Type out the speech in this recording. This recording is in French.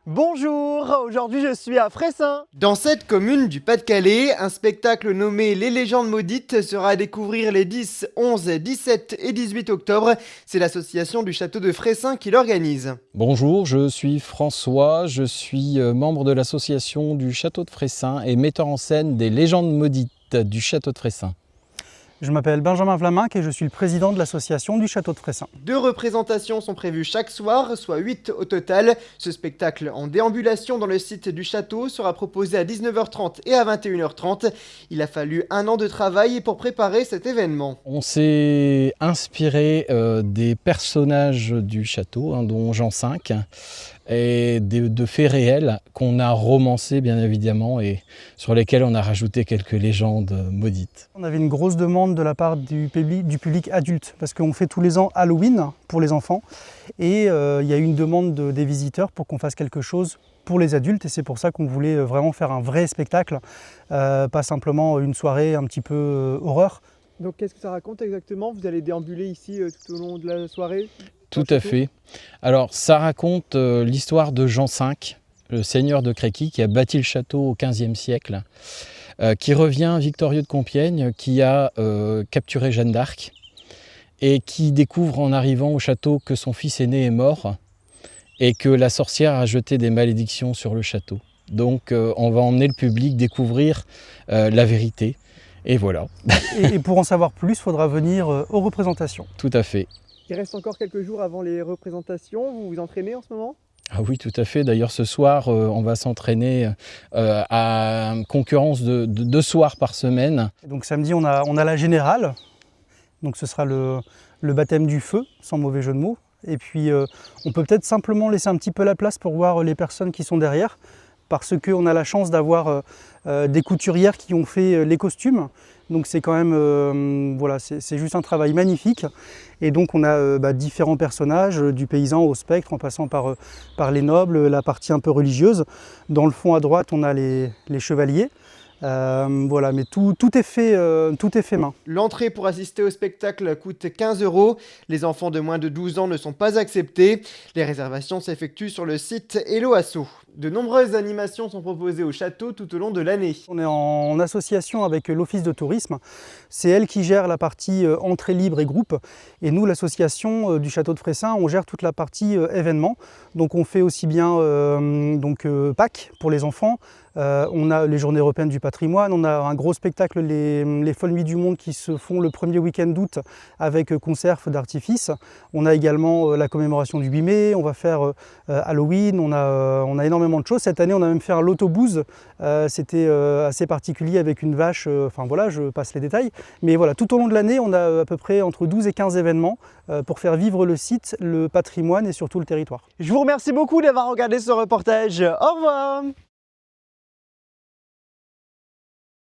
Bonjour, aujourd'hui je suis à Fressin. Dans cette commune du Pas-de-Calais, un spectacle nommé Les légendes maudites sera à découvrir les 10, 11, 17 et 18 octobre. C'est l'association du château de Fressin qui l'organise. Bonjour, je suis François, je suis membre de l'association du château de Fressin et metteur en scène des légendes maudites du château de Fressin. Je m'appelle Benjamin Vlaminck et je suis le président de l'association du château de Fressin. 2 représentations sont prévues chaque soir, soit 8 au total. Ce spectacle en déambulation dans le site du château sera proposé à 19h30 et à 21h30. Il a fallu 1 an de travail pour préparer cet événement. On s'est inspiré des personnages du château, dont Jean V, et de faits réels qu'on a romancés bien évidemment et sur lesquels on a rajouté quelques légendes maudites. On avait une grosse demande de la part du public adulte parce qu'on fait tous les ans Halloween pour les enfants et il y a eu une demande des visiteurs pour qu'on fasse quelque chose pour les adultes et c'est pour ça qu'on voulait vraiment faire un vrai spectacle, pas simplement une soirée un petit peu horreur. Donc qu'est-ce que ça raconte exactement? Vous allez déambuler ici tout au long de la soirée? Tout à fait. Alors ça raconte l'histoire de Jean V, le seigneur de Créqui qui a bâti le château au XVe siècle, qui revient victorieux de Compiègne, qui a capturé Jeanne d'Arc et qui découvre en arrivant au château que son fils aîné est mort et que la sorcière a jeté des malédictions sur le château. Donc on va emmener le public découvrir la vérité. Et voilà. Et pour en savoir plus, il faudra venir aux représentations. Tout à fait. Il reste encore quelques jours avant les représentations, vous vous entraînez en ce moment? Ah oui, tout à fait. D'ailleurs, ce soir, on va s'entraîner à concurrence de 2 soirs par semaine. Et donc samedi, on a la générale, donc ce sera le baptême du feu, sans mauvais jeu de mots. Et puis on peut peut-être simplement laisser un petit peu la place pour voir les personnes qui sont derrière, parce qu'on a la chance d'avoir des couturières qui ont fait les costumes. Donc c'est quand même, voilà, c'est juste un travail magnifique. Et donc on a différents personnages, du paysan au spectre, en passant par les nobles, la partie un peu religieuse. Dans le fond à droite, on a les chevaliers. Voilà, mais tout est fait main. L'entrée pour assister au spectacle coûte 15 €. Les enfants de moins de 12 ans ne sont pas acceptés. Les réservations s'effectuent sur le site Hello Asso. De nombreuses animations sont proposées au château tout au long de l'année. On est en association avec l'Office de tourisme. C'est elle qui gère la partie entrée libre et groupe. Et nous, l'association du château de Fressin, on gère toute la partie événements. Donc on fait aussi bien Pâques pour les enfants. On a les Journées européennes du patrimoine, on a un gros spectacle, les Folles Nuits du Monde qui se font le premier week-end d'août avec concert, feux d'artifice. On a également la commémoration du 8 mai, on va faire Halloween, on a énormément de choses. Cette année, on a même fait un loto-bouse, c'était assez particulier avec une vache, enfin voilà, je passe les détails. Mais voilà, tout au long de l'année, on a à peu près entre 12 et 15 événements pour faire vivre le site, le patrimoine et surtout le territoire. Je vous remercie beaucoup d'avoir regardé ce reportage. Au revoir.